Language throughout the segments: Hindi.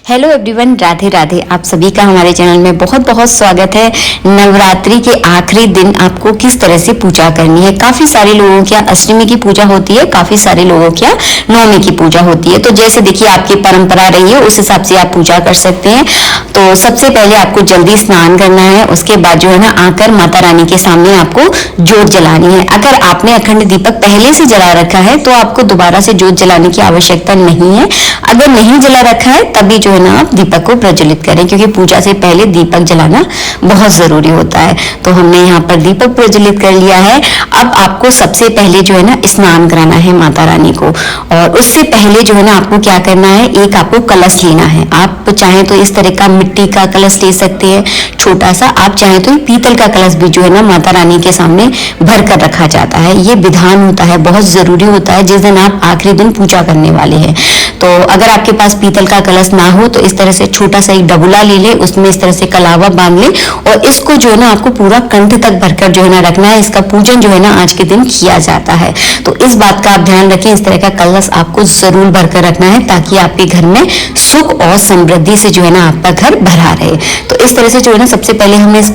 Hello everyone, Radhe Radhe. आप सभी का हमारे चैनल में बहुत बहुत स्वागत है। नवरात्रि के आखिरी दिन आपको किस तरह से पूजा करनी है। काफ़ी सारे लोगों के यहाँ अष्टमी की पूजा होती है, काफ़ी सारे लोगों के यहाँ नवमी की पूजा होती है। तो जैसे देखिए आपकी परंपरा रही है उस हिसाब से आप पूजा कर सकते हैं। तो सबसे पहले आपको जल्दी स्नान करना है, उसके बाद जो है ना आकर माता रानी के सामने आपको जोत जलानी है। अगर आपने अखंड दीपक पहले से जला रखा है तो आपको दोबारा से जोत जलाने की आवश्यकता नहीं है। अगर नहीं जला रखा है तभी जो है ना आप दीपक को प्रज्वलित करें, क्योंकि पूजा से पहले दीपक जलाना बहुत जरूरी होता है। तो हमने यहाँ पर दीपक प्रज्वलित कर लिया है। अब आपको सबसे पहले जो है ना स्नान कराना है माता रानी को, और उससे पहले जो है ना आपको क्या करना है, एक आपको कलश लेना है। आप चाहें तो इस तरह का मिट्टी का कलश ले सकते हैं छोटा सा, आप चाहें तो पीतल का कलश भी जो है ना माता रानी के सामने भर कर रखा जाता है। ये विधान होता है, बहुत जरूरी होता है जिस दिन आप आखिरी दिन पूजा करने वाले हैं। तो अगर आपके पास पीतल का कलश ना हो तो इस तरह से छोटा सा एक डबुला ले ले, उसमें इस तरह से कलावा बांध ले और इसको जो है ना आपको पूरा कंठ तक भरकर जो है ना रखना है। इसका पूजन जो है ना आज के दिन किया जाता है। तो इस बात का आप ध्यान रखें, इस तरह का कलश आपको जरूर भरकर रखना है ताकि आपके घर में सुख और समृद्धि से जो है ना आपका घर भरा रहे। तो इस तरह से जो है ना सबसे पहले हमने इस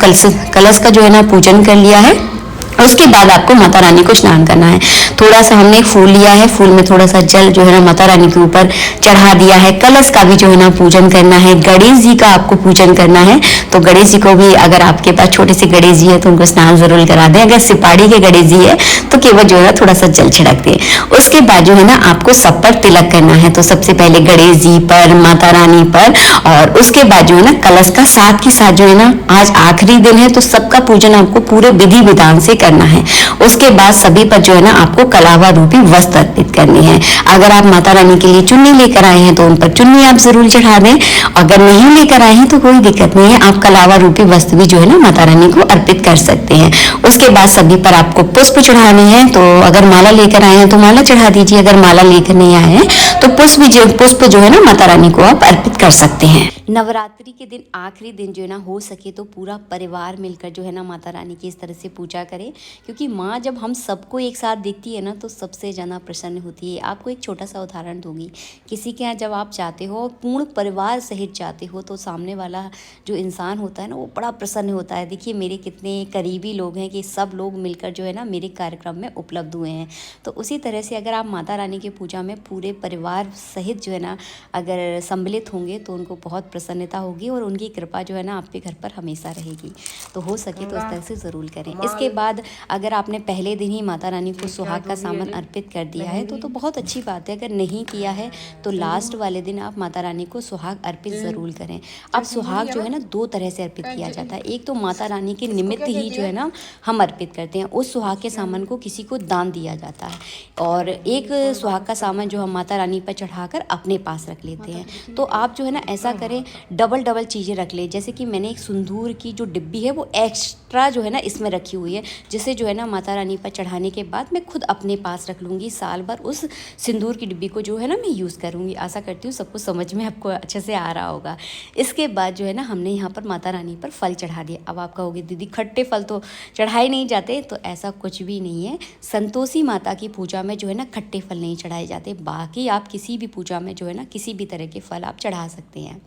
कलश का जो है ना पूजन कर लिया है। उसके बाद आपको माता रानी को स्नान करना है। थोड़ा सा हमने एक फूल लिया है, फूल में थोड़ा सा जल जो है ना माता रानी के ऊपर चढ़ा दिया है। कलश का भी जो है ना पूजन करना है। गणेश जी का आपको पूजन करना है। तो गणेश जी को भी अगर आपके पास छोटे से गणेश जी है तो उनको स्नान जरूर करा दें। अगर सिपाड़ी के गणेश जी है तो केवल जो है थोड़ा सा जल छिड़क दें। उसके बाद जो है ना आपको सब पर तिलक करना है। तो सबसे पहले गणेश जी पर, माता रानी पर, और उसके बाद जो है ना कलश का साथ के साथ जो है ना आज आखिरी दिन है तो सबका पूजन आपको पूरे विधि विधान से करना है। उसके बाद सभी पर जो है ना आपको कलावा रूपी वस्त्र अर्पित करनी है। अगर आप माता रानी के लिए चुन्नी लेकर आए हैं तो उन पर चुन्नी आप जरूर चढ़ा दें। अगर नहीं लेकर आए हैं तो कोई दिक्कत नहीं है, आप कलावा रूपी वस्त्र भी जो है ना माता रानी को अर्पित कर सकते हैं। उसके बाद सभी पर आपको पुष्प चढ़ानी है। तो अगर माला लेकर आए हैं तो माला चढ़ा दीजिए, अगर माला लेकर नहीं आए हैं तो पुष्प जो है ना माता रानी को आप अर्पित कर सकते हैं। नवरात्रि के दिन आखिरी दिन जो है ना हो सके तो पूरा परिवार मिलकर जो है ना माता रानी की इस तरह से पूजा करें, क्योंकि माँ जब हम सबको एक साथ देखती है ना तो सबसे ज़्यादा प्रसन्न होती है। आपको एक छोटा सा उदाहरण दूंगी, किसी के यहाँ जब आप जाते हो पूर्ण परिवार सहित जाते हो तो सामने वाला जो इंसान होता है ना वो बड़ा प्रसन्न होता है। देखिए मेरे कितने करीबी लोग हैं कि सब लोग मिलकर जो है ना मेरे कार्यक्रम में उपलब्ध हुए हैं। तो उसी तरह से अगर आप माता रानी की पूजा में पूरे परिवार सहित जो है ना अगर सम्मिलित होंगे तो उनको बहुत प्रसन्नता होगी और उनकी कृपा जो है ना आपके घर पर हमेशा रहेगी। तो हो सके तो इस तरह से ज़रूर करें। इसके बाद अगर आपने पहले दिन ही माता रानी को सुहाग का सामान अर्पित कर दिया है तो बहुत अच्छी बात है। अगर नहीं किया है तो लास्ट वाले दिन आप माता रानी को सुहाग अर्पित ज़रूर करें। अब सुहाग जो है ना दो तरह से अर्पित किया जाता है। एक तो माता रानी के निमित्त ही जो है ना हम अर्पित करते हैं, उस सुहाग के सामान को किसी को दान दिया जाता है, और एक सुहाग का सामान जो हम माता रानी पर चढ़ाकर अपने पास रख लेते हैं। तो आप जो है ना ऐसा करें, डबल चीज़ें रख ले। जैसे कि मैंने एक सिंदूर की जो डिब्बी है वो एक्स्ट्रा जो है ना इसमें रखी हुई है, जिसे जो है ना माता रानी पर चढ़ाने के बाद मैं खुद अपने पास रख लूँगी। साल भर उस सिंदूर की डिब्बी को जो है ना मैं यूज़ करूँगी। आशा करती हूँ सबको समझ में आपको अच्छे से आ रहा होगा। इसके बाद जो है ना हमने यहाँ पर माता रानी पर फल चढ़ा दिया। अब आप कहोगे दीदी खट्टे फल तो चढ़ाए नहीं जाते, तो ऐसा कुछ भी नहीं है। संतोषी माता की पूजा में जो है ना खट्टे फल नहीं चढ़ाए जाते। बाकी आप किसी भी पूजा में जो है ना किसी भी तरह के फल आप चढ़ा सकते हैं।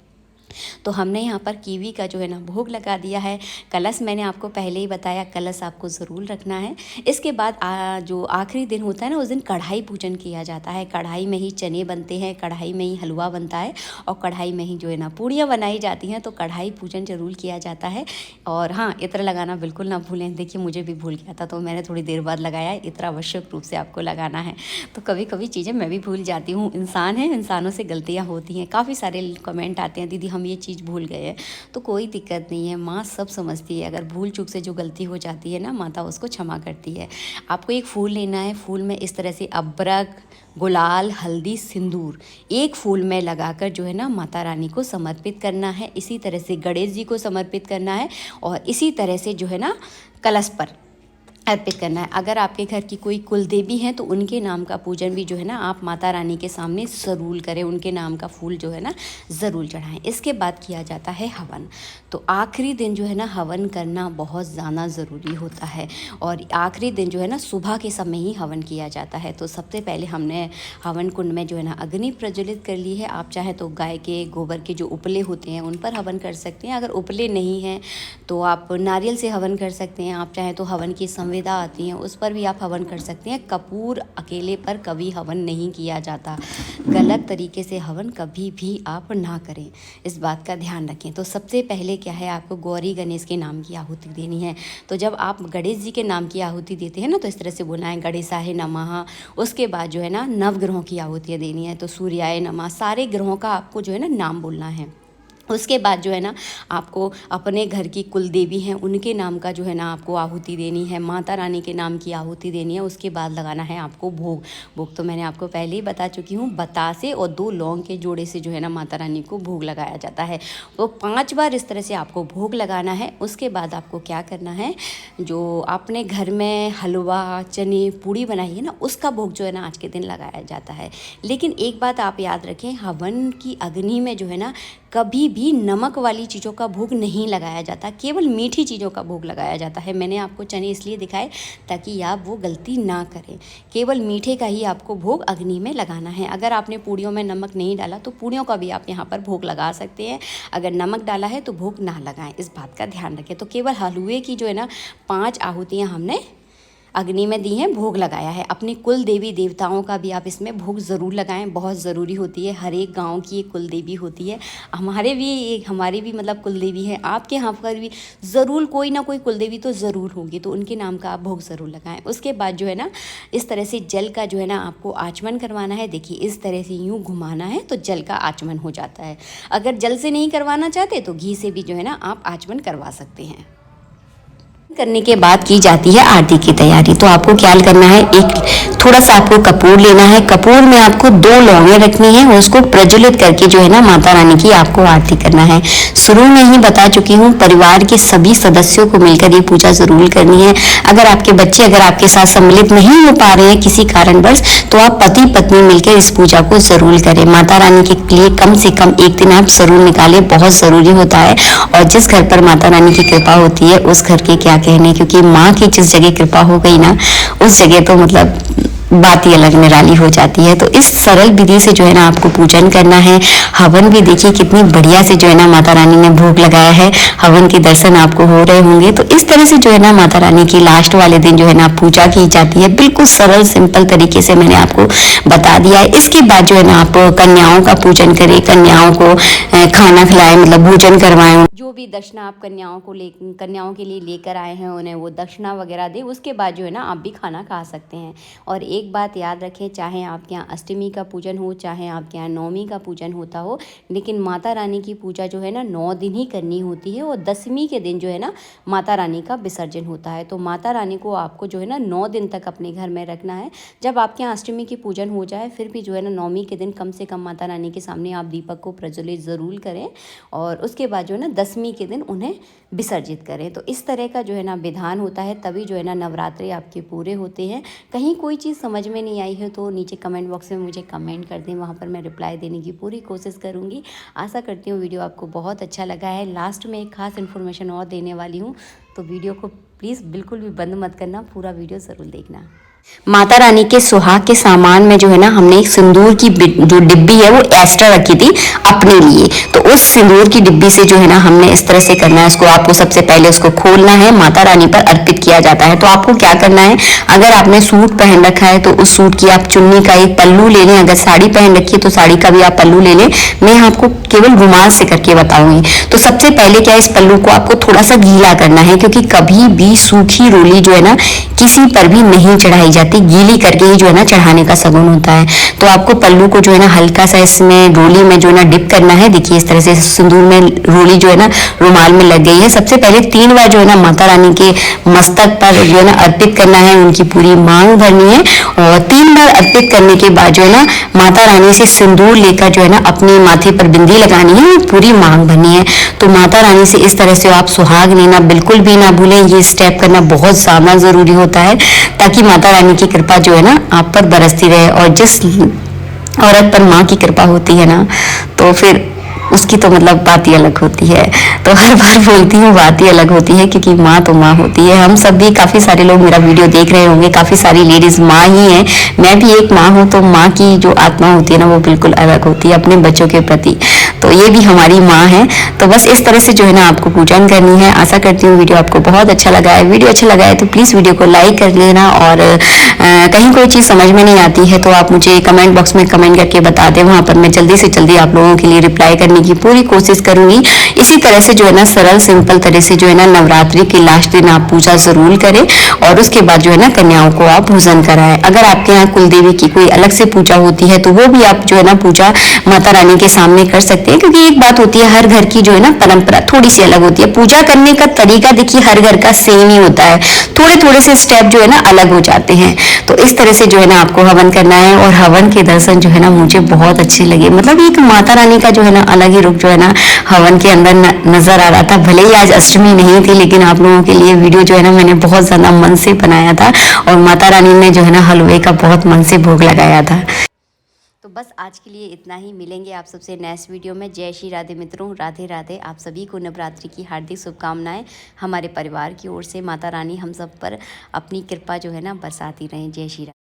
तो हमने यहाँ पर कीवी का जो है ना भोग लगा दिया है। कलश मैंने आपको पहले ही बताया, कलश आपको ज़रूर रखना है। इसके बाद जो आखिरी दिन होता है ना उस दिन कढ़ाई पूजन किया जाता है। कढ़ाई में ही चने बनते हैं, कढ़ाई में ही हलवा बनता है और कढ़ाई में ही जो है ना पूड़ियाँ बनाई जाती हैं। तो कढ़ाई पूजन जरूर किया जाता है। और हाँ, इत्र लगाना बिल्कुल ना भूलें। देखिए मुझे भी भूल गया था तो मैंने थोड़ी देर बाद लगाया। इत्र आवश्यक रूप से आपको लगाना है। तो कभी कभी चीज़ें मैं भी भूल जाती हूँ, इंसान है, इंसानों से गलतियाँ होती हैं। काफ़ी सारे कमेंट आते हैं दीदी हम ये चीज़ भूल गए हैं, तो कोई दिक्कत नहीं है, माँ सब समझती है। अगर भूल चूक से जो गलती हो जाती है ना माता उसको क्षमा करती है। आपको एक फूल लेना है, फूल में इस तरह से अबरक, गुलाल, हल्दी, सिंदूर एक फूल में लगाकर जो है ना माता रानी को समर्पित करना है। इसी तरह से गणेश जी को समर्पित करना है और इसी तरह से जो है ना कलश पर अर्पित करना है। अगर आपके घर की कोई कुल देवी है तो उनके नाम का पूजन भी जो है ना आप माता रानी के सामने ज़रूर करें, उनके नाम का फूल जो है ना ज़रूर चढ़ाएं। इसके बाद किया जाता है हवन। तो आखिरी दिन जो है ना हवन करना बहुत ज़्यादा ज़रूरी होता है और आखिरी दिन जो है ना सुबह के समय ही हवन किया जाता है। तो सबसे पहले हमने हवन कुंड में जो है ना अग्नि प्रज्वलित कर ली है। आप चाहे तो गाय के गोबर के जो उपले होते हैं उन पर हवन कर सकते हैं। अगर उपले नहीं हैं तो आप नारियल से हवन कर सकते हैं। आप चाहे तो हवन की संविदा आती हैं उस पर भी आप हवन कर सकते हैं। कपूर अकेले पर कभी हवन नहीं किया जाता। गलत तरीके से हवन कभी भी आप ना करें, इस बात का ध्यान रखें। तो सबसे पहले क्या है, आपको गौरी गणेश के नाम की आहुति देनी है। तो जब आप गणेश जी के नाम की आहुति देते हैं ना तो इस तरह से बोलना है गणेशाय नमः। उसके बाद जो है ना नवग्रहों की आहुतियाँ देनी है। तो सूर्याय नमः, सारे ग्रहों का आपको जो है ना नाम बोलना है। उसके बाद जो है ना आपको अपने घर की कुल देवी हैं उनके नाम का जो है ना आपको आहुति देनी है। माता रानी के नाम की आहुति देनी है। उसके बाद लगाना है आपको भोग। भोग तो मैंने आपको पहले ही बता चुकी हूँ, बतासे और 2 लौंग के जोड़े से जो है ना माता रानी को भोग लगाया जाता है। तो 5 बार इस तरह से आपको भोग लगाना है। उसके बाद आपको क्या करना है, जो आपने घर में हलवा चने पूड़ी बनाई है ना उसका भोग जो है ना आज के दिन लगाया जाता है। लेकिन एक बात आप याद रखें, हवन की अग्नि में जो है ना कभी भी नमक वाली चीज़ों का भोग नहीं लगाया जाता, केवल मीठी चीज़ों का भोग लगाया जाता है। मैंने आपको चने इसलिए दिखाए ताकि आप वो गलती ना करें। केवल मीठे का ही आपको भोग अग्नि में लगाना है। अगर आपने पूड़ियों में नमक नहीं डाला तो पूड़ियों का भी आप यहाँ पर भोग लगा सकते हैं। अगर नमक डाला है तो भोग ना लगाएं, इस बात का ध्यान रखें। तो केवल हलवे की जो है ना 5 आहुतियाँ हमने अग्नि में दी हैं, भोग लगाया है। अपनी कुल देवी देवताओं का भी आप इसमें भोग ज़रूर लगाएं, बहुत ज़रूरी होती है। हर एक गांव की एक कुल देवी होती है। हमारी भी मतलब कुल देवी है। आपके यहाँ पर भी ज़रूर कोई ना कोई कुल देवी तो ज़रूर होगी, तो उनके नाम का आप भोग ज़रूर लगाएं। उसके बाद जो है ना इस तरह से जल का जो है ना आपको आचमन करवाना है। देखिए इस तरह से यूँ घुमाना है तो जल का आचमन हो जाता है। अगर जल से नहीं करवाना चाहते तो घी से भी जो है ना आप आचमन करवा सकते हैं। करने के बाद की जाती है आरती की तैयारी। तो आपको क्या करना है, एक थोड़ा सा आपको कपूर लेना है। कपूर में आपको 2 लौंगे रखनी है और उसको प्रज्वलित करके जो है ना माता रानी की आपको आरती करना है। शुरू में ही बता चुकी हूँ, परिवार के सभी सदस्यों को मिलकर ये पूजा जरूर करनी है। अगर आपके बच्चे अगर आपके साथ सम्मिलित नहीं हो पा रहे हैं किसी कारणवश तो आप पति पत्नी मिलकर इस पूजा को जरूर करें। माता रानी के लिए कम से कम एक दिन आप जरूर निकालें, बहुत जरूरी होता है। और जिस घर पर माता रानी की कृपा होती है उस घर के क्या कहने, क्योंकि माँ की जिस जगह कृपा हो गई ना उस जगह तो मतलब बात ही अलग निराली हो जाती है। तो इस सरल विधि से जो है ना आपको पूजन करना है। हवन भी देखिए कितनी बढ़िया से जो है ना माता रानी ने भोग लगाया है। हवन के दर्शन आपको हो रहे होंगे। तो इस तरह से जो है ना माता रानी की लास्ट वाले दिन जो है ना पूजा की जाती है। बिल्कुल सरल सिंपल तरीके से मैंने आपको बता दिया है। इसके बाद जो है ना आप कन्याओं का पूजन करें, कन्याओं को खाना खिलाएं, मतलब भोजन करवाएं। जो भी दक्षिणा आप कन्याओं के लिए लेकर आए हैं उन्हें वो दक्षिणा वगैरह दें। उसके बाद जो है ना आप भी खाना खा सकते हैं। और एक बात याद रखें, चाहे आपके यहाँ अष्टमी का पूजन हो, चाहे आपके यहाँ नवमी का पूजन होता हो, लेकिन माता रानी की पूजा जो है ना 9 दिन ही करनी होती है। और 10वीं के दिन जो है ना माता रानी का विसर्जन होता है। तो माता रानी को आपको जो है ना 9 दिन तक अपने घर में रखना है। जब आपके यहाँ अष्टमी की पूजन हो जाए फिर भी जो है ना 9वीं के दिन कम से कम माता रानी के सामने आप दीपक को प्रज्वलित ज़रूर करें। और उसके बाद जो है ना 10वीं के दिन उन्हें विसर्जित करें। तो इस तरह का जो है ना विधान होता है, तभी जो है ना नवरात्रि आपके पूरे होते हैं। कहीं कोई चीज़ समझ में नहीं आई है तो नीचे कमेंट बॉक्स में मुझे कमेंट कर दें, वहाँ पर मैं रिप्लाई देने की पूरी कोशिश करूँगी। आशा करती हूँ वीडियो आपको बहुत अच्छा लगा है। लास्ट में एक खास इन्फॉर्मेशन और देने वाली हूँ, तो वीडियो को प्लीज़ बिल्कुल भी बंद मत करना, पूरा वीडियो ज़रूर देखना। माता रानी के सुहाग के सामान में जो है ना हमने एक सिंदूर की जो डिब्बी है वो एक्स्ट्रा रखी थी अपने लिए। तो उस सिंदूर की डिब्बी से जो है ना हमने इस तरह से करना है, इसको आपको सबसे पहले उसको खोलना है, माता रानी पर अर्पित किया जाता है। तो आपको क्या करना है, अगर आपने सूट पहन रखा है तो उस सूट की आप चुन्नी का एक पल्लू ले लें। अगर साड़ी पहन रखी है तो साड़ी का भी आप पल्लू ले लें। मैं आपको केवल रुमाल से करके बताऊंगी। तो सबसे पहले क्या, इस पल्लू को आपको थोड़ा सा गीला करना है, क्योंकि कभी भी सूखी रोली जो है ना किसी पर भी नहीं चढ़ाई चढ़ाई जाती, गीली करके ही जो है ना चढ़ाने का शगुन होता है। तो आपको पल्लू को जो है ना हल्का सा इसमें रोली में जो है ना डिप करना है। देखिए इस तरह से सिंदूर में रोली जो है ना रुमाल में लग गई है। सबसे पहले 3 बार जो है ना माता रानी के मस्तक पर जो है ना अर्पित करना है, उनकी पूरी मांग भरनी है। और 3 बार अर्पित करने के बाद जो है ना माता रानी से सिंदूर लेकर जो है ना अपने माथे पर बिंदी लगानी है और पूरी मांग भरनी है। तो माता रानी से इस तरह से आप सुहाग लेना बिल्कुल भी ना भूलें। ये स्टेप करना बहुत ज्यादा जरूरी होता है ताकि माता रानी की कृपा जो है ना आप पर बरसती रहे। और जिस औरत पर माँ की कृपा होती है ना तो फिर उसकी तो मतलब बात ही अलग होती है। तो हर बार बोलती हूँ बात ही अलग होती है, क्योंकि माँ तो माँ होती है। हम सब भी, काफी सारे लोग मेरा वीडियो देख रहे होंगे, काफी सारी लेडीज माँ ही हैं। मैं भी एक माँ हूँ। तो माँ की जो आत्मा होती है ना वो बिल्कुल अलग होती है अपने बच्चों के प्रति। तो ये भी हमारी माँ है। तो बस इस तरह से जो है ना आपको पूजन करनी है। आशा करती हूँ वीडियो आपको बहुत अच्छा लगा है। वीडियो अच्छा लगा है तो प्लीज वीडियो को लाइक कर लेना। और कहीं कोई चीज समझ में नहीं आती है तो आप मुझे कमेंट बॉक्स में कमेंट करके बता दें। वहां पर मैं जल्दी से जल्दी आप लोगों के लिए रिप्लाई करने की पूरी कोशिश करूंगी। इसी तरह से जो है ना सरल सिंपल तरह से जो है ना नवरात्रि के लास्ट दिन आप पूजा जरूर करें और उसके बाद जो है ना कन्याओं को आप भोजन कराएं। अगर आपके यहाँ कुल देवी की कोई अलग से पूजा होती है तो वो भी आप जो है ना पूजा माता रानी के सामने कर सकते हैं। क्योंकि एक बात होती है, हर घर की जो है ना परंपरा थोड़ी सी अलग होती है। पूजा करने का तरीका देखिए हर घर का सेम ही होता है, थोड़े थोड़े से स्टेप जो है ना अलग हो जाते हैं। तो इस तरह से जो है ना आपको हवन करना है। और हवन के दर्शन जो है ना मुझे बहुत अच्छे लगे। मतलब एक माता रानी का जो है ना अलग ही रूप जो है ना हवन के अंदर नजर आ रहा था। भले ही आज अष्टमी नहीं थी, लेकिन आप लोगों के लिए वीडियो जो है ना मैंने बहुत ज्यादा मन से बनाया था और माता रानी ने जो है ना हलवे का बहुत मन से भोग लगाया था। तो बस आज के लिए इतना ही। मिलेंगे आप सबसे नेक्स्ट वीडियो में। जय श्री राधे मित्रों, राधे राधे। आप सभी को नवरात्रि की हार्दिक शुभकामनाएं। हमारे परिवार की ओर से माता रानी हम सब पर अपनी कृपा जो है ना बरसाती रहें। जय श्री राधे।